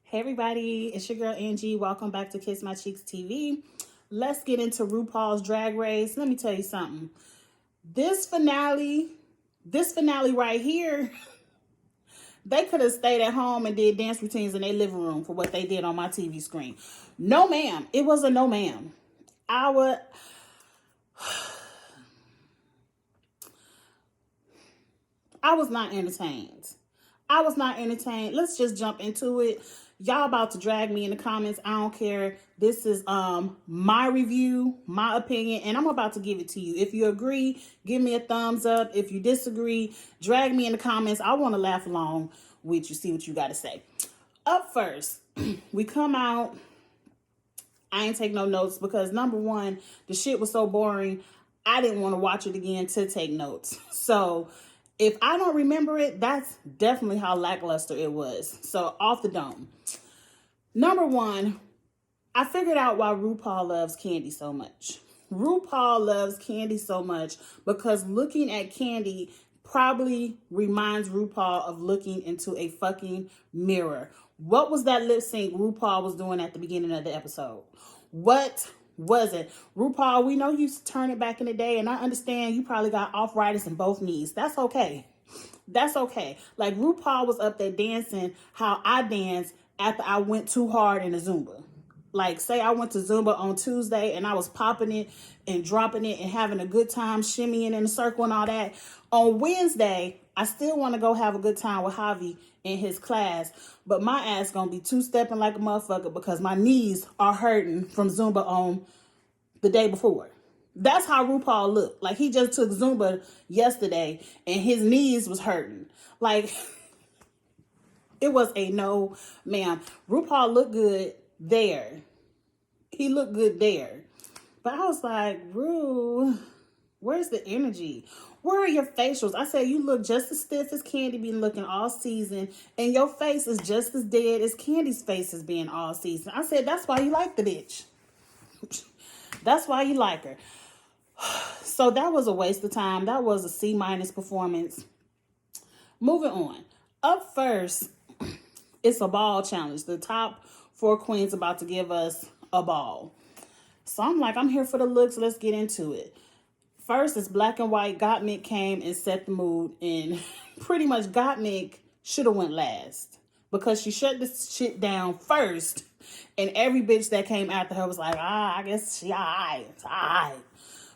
Hey everybody, it's your girl Angie. Welcome back to Kiss My Cheeks TV. Let's get into RuPaul's Drag Race. Let me tell you something. This finale right here, they could have stayed at home and did dance routines in their living room for what they did on my TV screen. No ma'am. It was a no ma'am. I was not entertained. Let's just jump into it. Y'all about to drag me in the comments. I don't care. This is my review, my opinion, and I'm about to give it to you. If you agree, give me a thumbs up. If you disagree, drag me in the comments. I want to laugh along with you, see what you got to say. Up first, we come out. I ain't take no notes because number one, the shit was so boring. I didn't want to watch it again to take notes. So if I don't remember it, that's definitely how lackluster it was. So off the dome. Number one, I figured out why RuPaul loves Candy so much. RuPaul loves Candy so much because looking at Candy probably reminds RuPaul of looking into a fucking mirror. What was that lip sync RuPaul was doing at the beginning of the episode? What was it? RuPaul, we know you used to turn it back in the day, and I understand you probably got arthritis in both knees. That's okay. That's okay. Like RuPaul was up there dancing how I dance after I went too hard in the Zumba. Like, say I went to Zumba on Tuesday and I was popping it and dropping it and having a good time, shimmying in a circle and all that. On Wednesday, I still want to go have a good time with Javi in his class, but my ass gonna be two-stepping like a motherfucker because my knees are hurting from Zumba on the day before. That's how RuPaul looked. Like, he just took Zumba yesterday and his knees was hurting. Like, it was a no, ma'am. RuPaul looked good there. He looked good there. But I was like, Ru, where's the energy? Where are your facials? I said, you look just as stiff as Candy been looking all season. And your face is just as dead as Candy's face has been all season. I said, that's why you like the bitch. That's why you like her. So that was a waste of time. That was a C- performance. Moving on. Up first, it's a ball challenge. The top 4 queens about to give us a ball. So I'm like, I'm here for the looks. Let's get into it. First, it's black and white. Gotnick came and set the mood. And pretty much Gotnick should have went last. Because she shut this shit down first. And every bitch that came after her was like, I guess she alright. It's alright.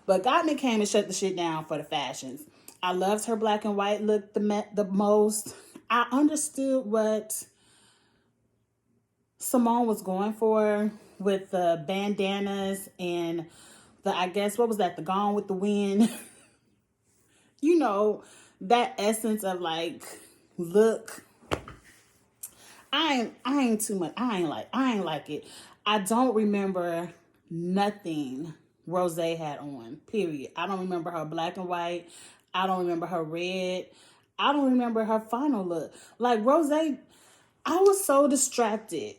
But Gotnick came and shut the shit down for the fashions. I loved her black and white look the most. I understood what Simone was going for with the bandanas and the, I guess, what was that? The Gone with the Wind. You know, that essence of like, look. I ain't too much. I ain't like it. I don't remember nothing Rose had on, period. I don't remember her black and white. I don't remember her red. I don't remember her final look. Like Rose, I was so distracted.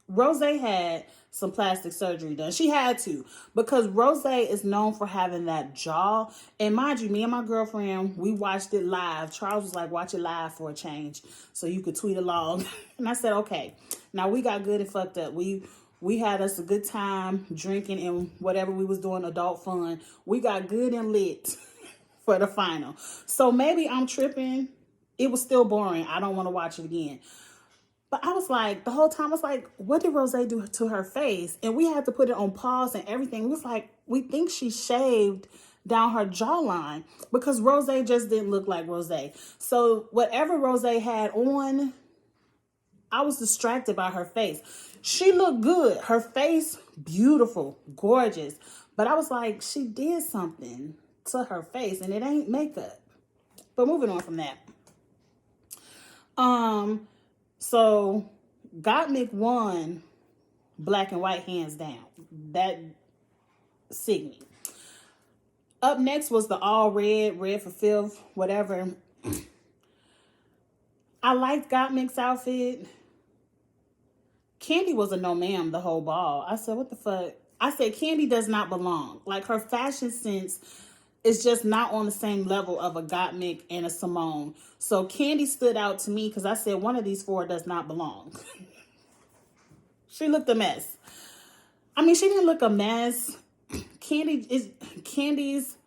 Rose had some plastic surgery done. She had to, because Rose is known for having that jaw. And mind you, me and my girlfriend, we watched it live. Charles was like, watch it live for a change so you could tweet along. And I said, okay. Now we got good and fucked up. We had us a good time drinking and whatever we was doing, adult fun. We got good and lit for the final. So maybe I'm tripping. It was still boring. I don't want to watch it again. But I was like, the whole time, I was like, what did Rose do to her face? And we had to put it on pause and everything. It was like, we think she shaved down her jawline because Rose just didn't look like Rose. So whatever Rose had on, I was distracted by her face. She looked good. Her face, beautiful, gorgeous. But I was like, she did something to her face and it ain't makeup. But moving on from that. So Gotnick won black and white hands down. That Signy. Up next was the all red for filth, whatever. I liked Gotnick's outfit. Candy was a no ma'am the whole ball. I said, what the fuck? I said, Candy does not belong. Like, her fashion sense it's just not on the same level of a Gotnick and a Simone. So Candy stood out to me because I said one of these four does not belong. She looked a mess. I mean, she didn't look a mess. Candy's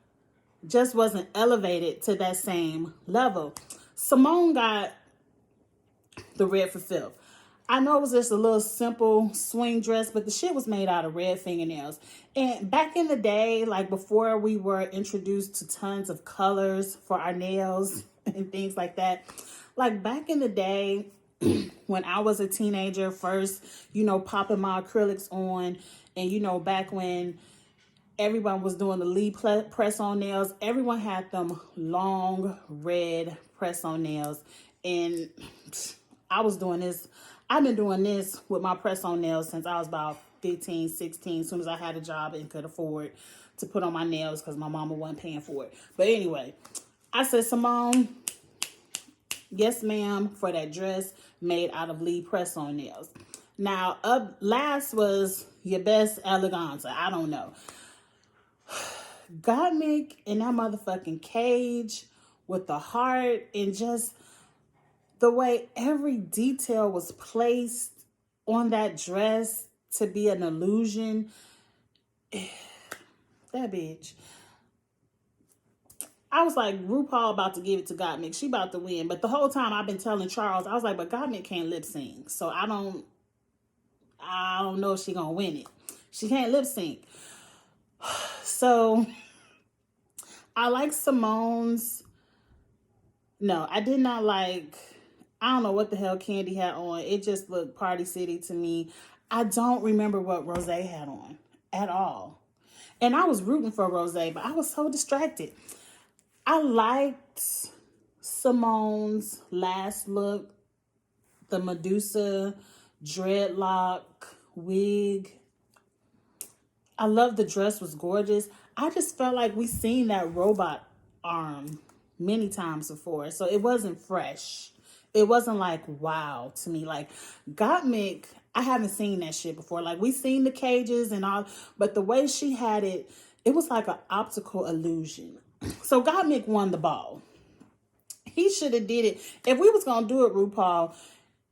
just wasn't elevated to that same level. Simone got the red for filth. I know it was just a little simple swing dress, but the shit was made out of red fingernails. And back in the day, like before we were introduced to tons of colors for our nails and things like that, like back in the day when I was a teenager, first, popping my acrylics on, and back when everyone was doing the Lee press-on nails, everyone had them long red press-on nails. And I've been doing this with my press-on nails since I was about 15, 16, as soon as I had a job and could afford to put on my nails because my mama wasn't paying for it. But anyway, I said, Simone, yes, ma'am, for that dress made out of Lee press-on nails. Now, up last was your best eleganza. I don't know. Gotnick in that motherfucking cage with the heart and just the way every detail was placed on that dress to be an illusion. That bitch. I was like, RuPaul about to give it to Gotnick. She about to win. But the whole time I've been telling Charles, I was like, but Gotnick can't lip sync. So I don't know if she gonna win it. She can't lip sync. So I like Simone's. No, I did not like, I don't know what the hell Candy had on. It just looked Party City to me. I don't remember what Rose had on at all. And I was rooting for Rose, but I was so distracted. I liked Simone's last look, the Medusa dreadlock wig. I love the dress, was gorgeous. I just felt like we seen that robot arm many times before, so it wasn't fresh. It wasn't like wow to me. Like Gotnick, I haven't seen that shit before. Like we seen the cages and all, but the way she had it, it was like an optical illusion. So Gotnick won the ball. He should have did it. If we was gonna do it, RuPaul,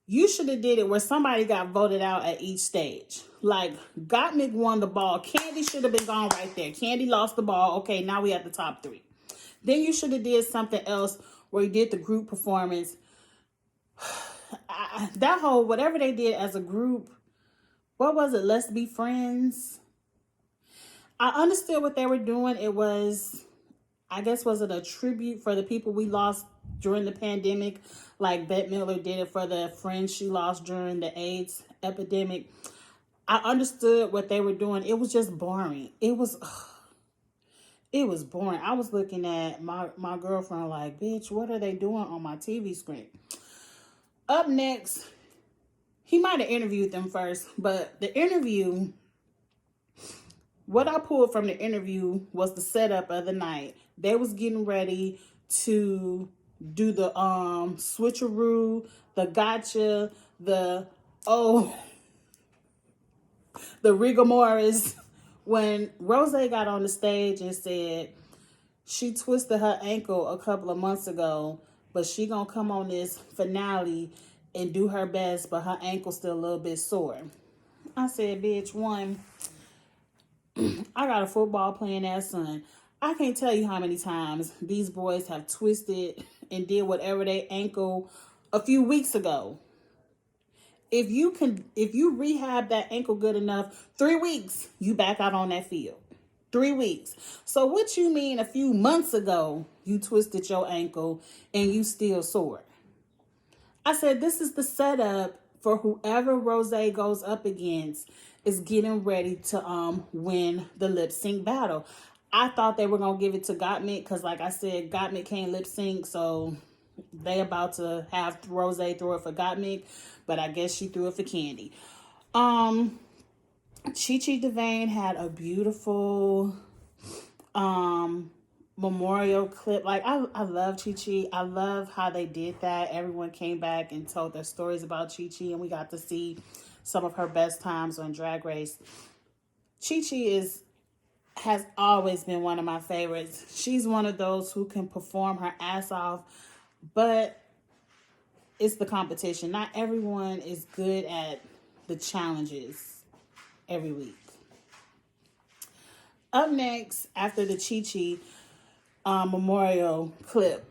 you should have did it where somebody got voted out at each stage. Like Gotnick won the ball. Candy should have been gone right there. Candy lost the ball. Okay, now we at the top three. Then you should have did something else where you did the group performance. That whole, whatever they did as a group, what was it? Let's Be Friends. I understood what they were doing. It was, I guess, was it a tribute for the people we lost during the pandemic? Like Bette Midler did it for the friends she lost during the AIDS epidemic. I understood what they were doing. It was just boring. It was boring. I was looking at my girlfriend like, bitch, what are they doing on my TV screen? Up next, he might have interviewed them first, but the interview, what I pulled from the interview was the setup of the night. They was getting ready to do the switcheroo, the gotcha, the rigor mortis. When Rose got on the stage and said she twisted her ankle a couple of months ago, but she gonna come on this finale and do her best, but her ankle's still a little bit sore. I said, bitch, one, I got a football playing ass son. I can't tell you how many times these boys have twisted and did whatever they ankle a few weeks ago. If you rehab that ankle good enough, 3 weeks, you back out on that field. 3 weeks. So what you mean a few months ago, you twisted your ankle and you still sore? I said, this is the setup for whoever Rose goes up against is getting ready to win the lip sync battle. I thought they were going to give it to Gotnick because, like I said, Gotnick can't lip sync, so they about to have Rose throw it for Gotnick, but I guess she threw it for Candy. Chi Chi DeVayne had a beautiful memorial clip. Like I love Chi Chi. I love how they did that. Everyone came back and told their stories about Chi Chi, and we got to see some of her best times on Drag Race. Chi Chi is has always been one of my favorites. She's one of those who can perform her ass off, but it's the competition. Not everyone is good at the challenges every week. Up next, after the Chi Chi memorial clip,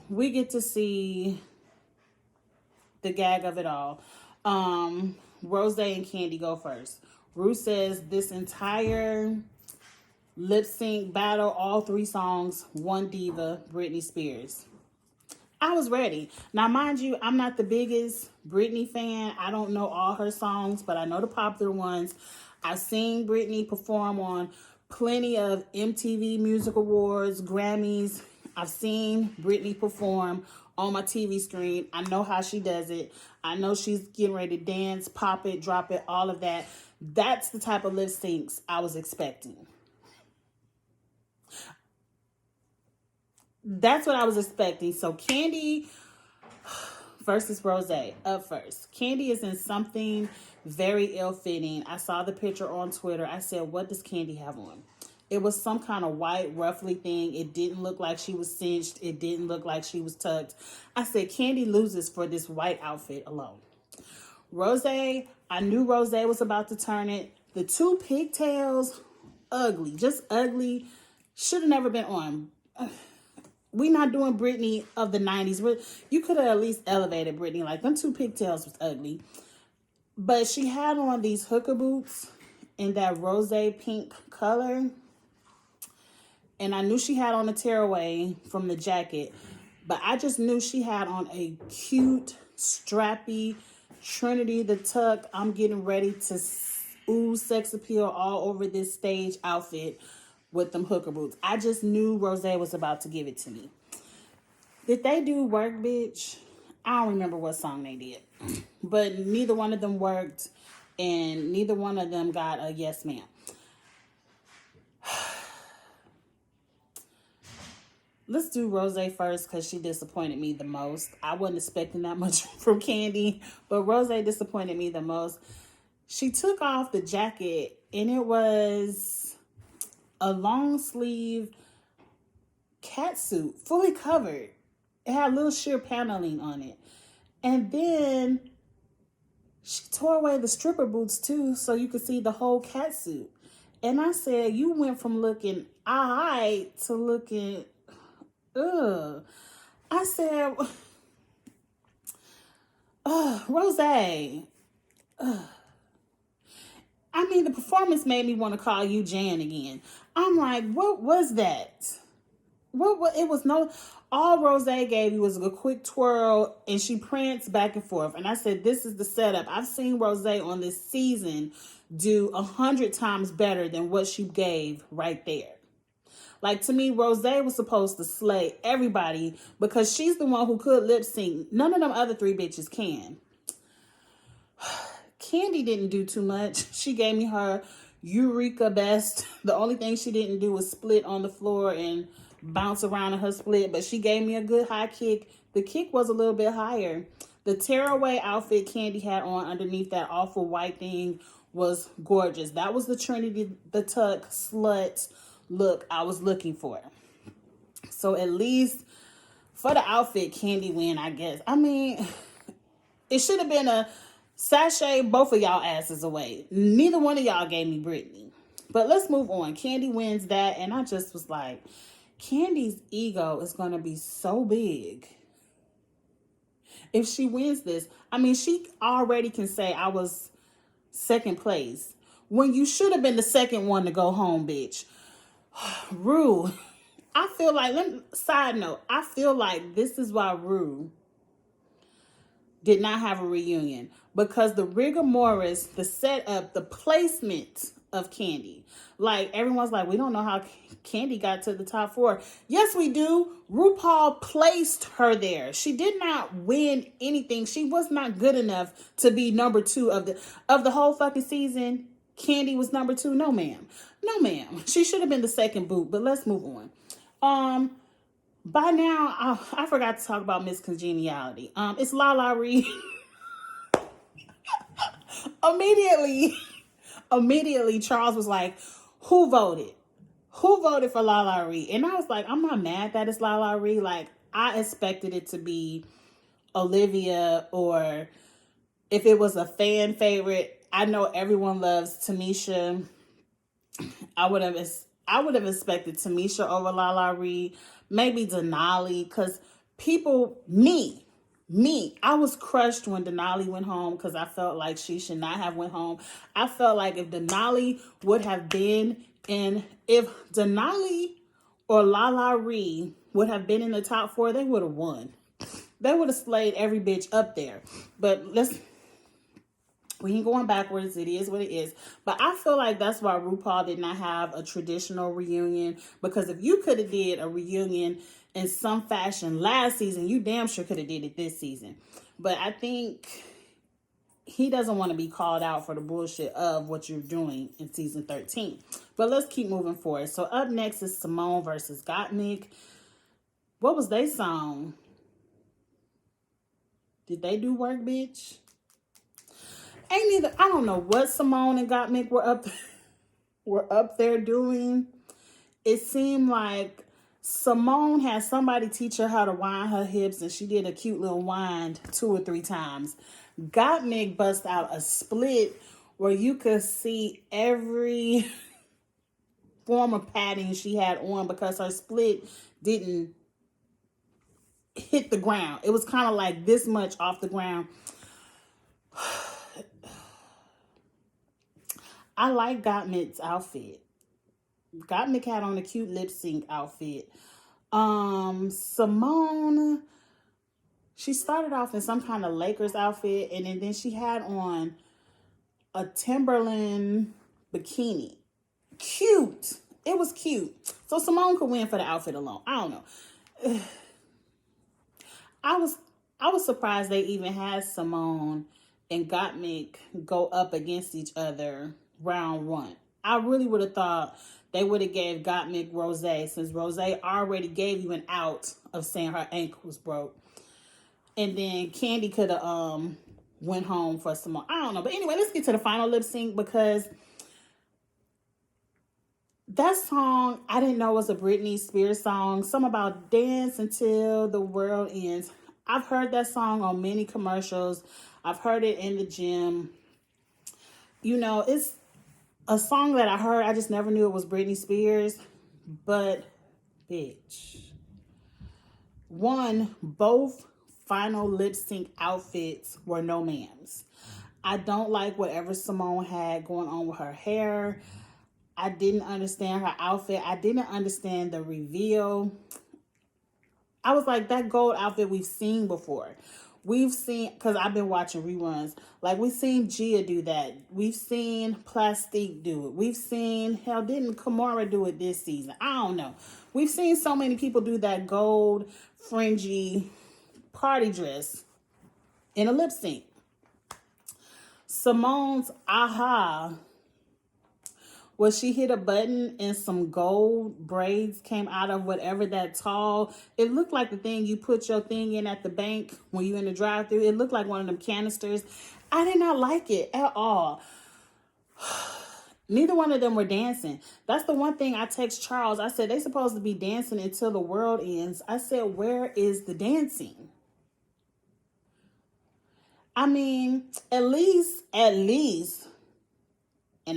we get to see the gag of it all. Rose and Candy go first. Ru says this entire lip sync battle, all three songs, one diva, Britney Spears. I was ready. Now, mind you, I'm not the biggest Britney fan. I don't know all her songs, but I know the popular ones. I've seen Britney perform on plenty of MTV Music Awards, Grammys. I've seen Britney perform on my TV screen. I know how she does it. I know she's getting ready to dance, pop it, drop it, all of that. That's the type of lip syncs I was expecting. That's what I was expecting. So Candy versus Rose up first. Candy is in something very ill-fitting. I saw the picture on Twitter. I said, what does Candy have on? It was some kind of white ruffly thing. It didn't look like she was cinched. It didn't look like she was tucked. I said, Candy loses for this white outfit alone. Rose, I knew Rose was about to turn it. The two pigtails, ugly, just ugly. Should have never been on. We not doing Britney of the 90s. You could have at least elevated Britney. Like, them two pigtails was ugly. But she had on these hooker boots in that rose pink color. And I knew she had on a tearaway from the jacket. But I just knew she had on a cute, strappy, Trinity the Tuck, I'm getting ready to ooze sex appeal all over this stage outfit with them hooker boots. I just knew Rose was about to give it to me. Did they do Work, Bitch? I don't remember what song they did. But neither one of them worked, and neither one of them got a yes, ma'am. Let's do Rose first because she disappointed me the most. I wasn't expecting that much from Candy, but Rose disappointed me the most. She took off the jacket, and it was a long sleeve catsuit, fully covered. It had little sheer paneling on it. And then she tore away the stripper boots too, so you could see the whole catsuit. And I said, you went from looking alright to looking, ugh. I said, Rose, I mean, the performance made me want to call you Jan again. I'm like, what was that? What it was no, all Rose gave you was a quick twirl and she pranced back and forth. And I said, this is the setup. I've seen Rose on this season do 100 times better than what she gave right there. Like, to me, Rose was supposed to slay everybody because she's the one who could lip sync. None of them other three bitches can. Candy didn't do too much. She gave me her Eureka best. The only thing she didn't do was split on the floor and bounce around in her split, but she gave me a good high kick. The kick was a little bit higher. The tearaway outfit Candy had on underneath that awful white thing was gorgeous. That was the Trinity the Tuck slut look I was looking for. So at least for the outfit, Candy win, I guess. I mean, it should have been a sashay both of y'all asses away. Neither one of y'all gave me Britney. But let's move on. Candy wins that, and I just was like, Candy's ego is going to be so big if she wins this. I mean, she already can say I was second place when you should have been the second one to go home, bitch. Ru, I feel like, side note, I feel like this is why Ru did not have a reunion, because the rigor mortis, the setup, the placement of Candy. Like, everyone's like, we don't know how Candy got to the top 4. Yes, we do. RuPaul placed her there. She did not win anything. She was not good enough to be number 2 of the whole fucking season. Candy was number 2. No, ma'am. No, ma'am. She should have been the second boot, but let's move on. By now, I forgot to talk about Miss Congeniality. It's Lala Reed. Immediately, Charles was like, who voted? Who voted for LaLa Ri? And I was like, I'm not mad that it's LaLa Ri. Like, I expected it to be Olivia, or if it was a fan favorite, I know everyone loves Tamisha. I would have expected Tamisha over LaLa Ri, maybe Denali, because I was crushed when Denali went home because I felt like she should not have went home. I felt like if Denali would have been if Denali or LaLa Ri would have been in the top 4, they would have won. They would have slayed every bitch up there. But we ain't going backwards. It is what it is. But I feel like that's why RuPaul did not have a traditional reunion. Because if you could have did a reunion in some fashion last season, you damn sure could have did it this season. But I think he doesn't want to be called out for the bullshit of what you're doing in season 13. But let's keep moving forward. So up next is Simone versus Gotnick. What was their song? Did they do work, bitch? I don't know what Simone and Gotnick were up there doing. It seemed like Simone had somebody teach her how to wind her hips, and she did a cute little wind 2 or 3 times. Gotnick bust out a split where you could see every form of padding she had on because her split didn't hit the ground. It was kind of like this much off the ground. I like Gottmik's outfit. Gotnick had on a cute lip sync outfit. Simone, she started off in some kind of Lakers outfit, and then she had on a Timberland bikini. Cute. It was cute. So Simone could win for the outfit alone. I don't know. I was surprised they even had Simone and Gotnick go up against each other round 1. I really would have thought they would have gave Gotnick Rose, since Rose already gave you an out of saying her ankle was broke. And then Candy could have went home for Simone. I don't know. But anyway, let's get to the final lip sync, because that song, I didn't know was a Britney Spears song. Something about dance until the world ends. I've heard that song on many commercials. I've heard it in the gym. You know, it's a song that I heard. I just never knew it was Britney Spears. But, bitch. Both final lip sync outfits were no ma'ams. I don't like whatever Simone had going on with her hair. I didn't understand her outfit. I didn't understand the reveal. I was like, that gold outfit we've seen before. We've seen, because I've been watching reruns, like we've seen Gia do that. We've seen Plastique do it. We've seen, hell, didn't Kimora do it this season? I don't know. We've seen so many people do that gold, fringy party dress in a lip sync. Simone's aha was she hit a button and some gold braids came out of whatever that tall. It looked like the thing you put your thing in at the bank when you in the drive-thru. It looked like one of them canisters. I did not like it at all. Neither one of them were dancing. That's the one thing I text Charles. I said, they supposed to be dancing until the world ends. I said, where is the dancing? I mean, at least, and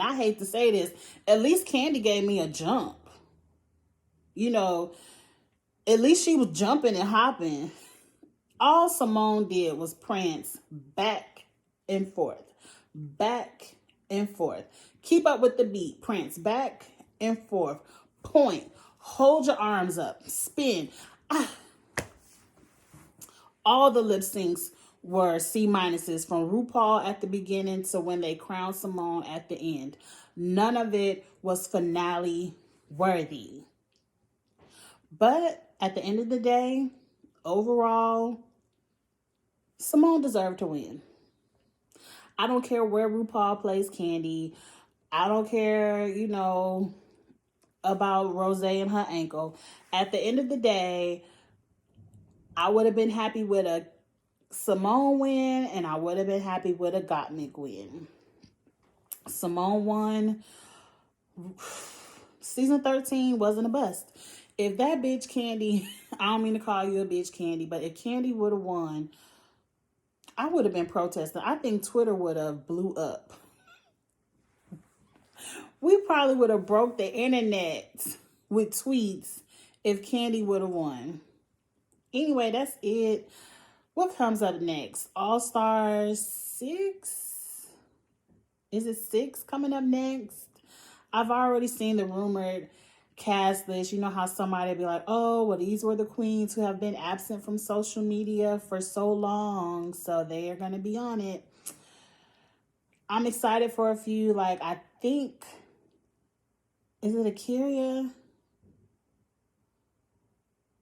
I hate to say this, at least Candy gave me a jump. You know, at least she was jumping and hopping. All Simone did was prance back and forth. Back and forth. Keep up with the beat. Prance back and forth. Point. Hold your arms up. Spin. All the lip syncs were C minuses from RuPaul at the beginning to when they crowned Simone at the end. None of it was finale worthy. But at the end of the day, overall, Simone deserved to win. I don't care where RuPaul plays Candy. I don't care, about Rose and her ankle. At the end of the day, I would have been happy with a Simone win, and I would have been happy with a Gotnick win. Simone won. season 13 wasn't a bust. If that bitch Candy, I don't mean to call you a bitch Candy, but if Candy would have won, I would have been protesting. I think Twitter would have blew up. We probably would have broke the internet with tweets if Candy would have won. Anyway, that's it. What comes up next? All Stars 6? Is it 6 coming up next? I've already seen the rumored cast list. You know how somebody be like, oh, well, these were the queens who have been absent from social media for so long, so they are going to be on it. I'm excited for a few. Like, I think, is it Akira?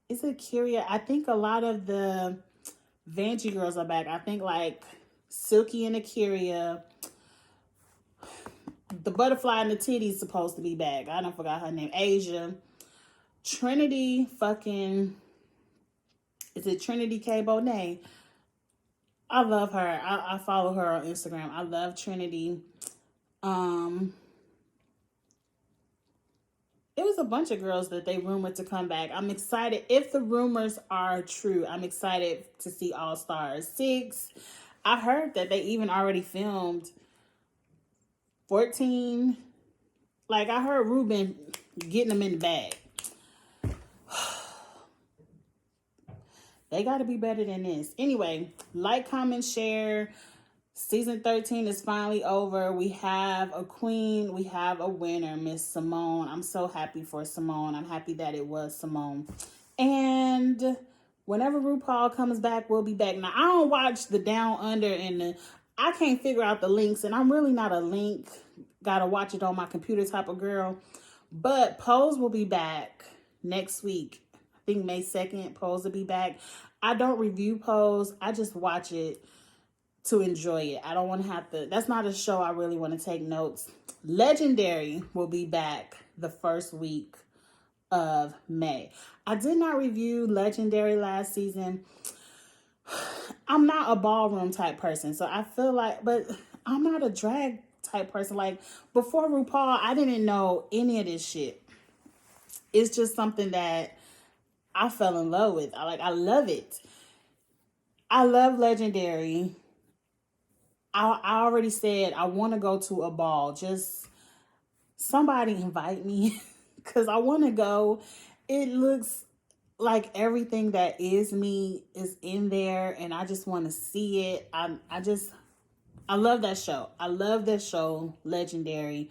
Is it Akira? I think a lot of the Vanjie girls are back. I think like Silky and Akira. The butterfly and the titties supposed to be back. I don't forgot her name. Asia. Trinity fucking, is it Trinity K. Bonet? I love her. I follow her on Instagram. I love Trinity. It was a bunch of girls that they rumored to come back. I'm excited. If the rumors are true, I'm excited to see All Stars 6. I heard that they even already filmed 14. Like, I heard Ruben getting them in the bag. They got to be better than this. Anyway, like, comment, share. Season 13 is finally over. We have a queen. We have a winner, Miss Simone. I'm so happy for Simone. I'm happy that it was Simone. And whenever RuPaul comes back, we'll be back. Now, I don't watch the Down Under and the... I can't figure out the links, and I'm really not a link. Gotta watch it on my computer type of girl. But Pose will be back next week. I think May 2nd, Pose will be back. I don't review Pose. I just watch it to enjoy it. I don't want to have to... That's not a show I really want to take notes. Legendary will be back the first week of May. I did not review Legendary last season. I'm not a ballroom type person, so I feel like, but I'm not a drag type person. Like, before RuPaul, I didn't know any of this shit. It's just something that I fell in love with. I love it. I love Legendary. I already said I want to go to a ball. Just somebody invite me because I want to go. It looks like everything that is me is in there, and I just want to see it. I love that show. I love that show, Legendary.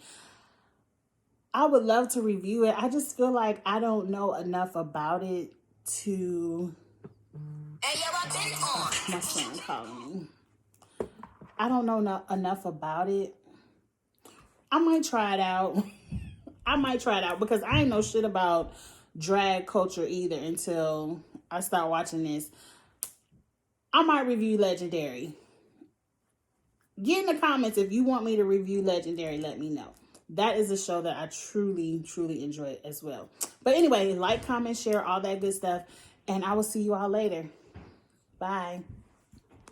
I would love to review it. I just feel like I don't know enough about it to... Hey, yo, I've been on. My son calling me. I don't know enough about it. I might try it out. I might try it out because I ain't know shit about drag culture either until I start watching this. I might review Legendary. Get in the comments if you want me to review Legendary. Let me know. That is a show that I truly, truly enjoy as well. But anyway, like, comment, share, all that good stuff. And I will see you all later. Bye.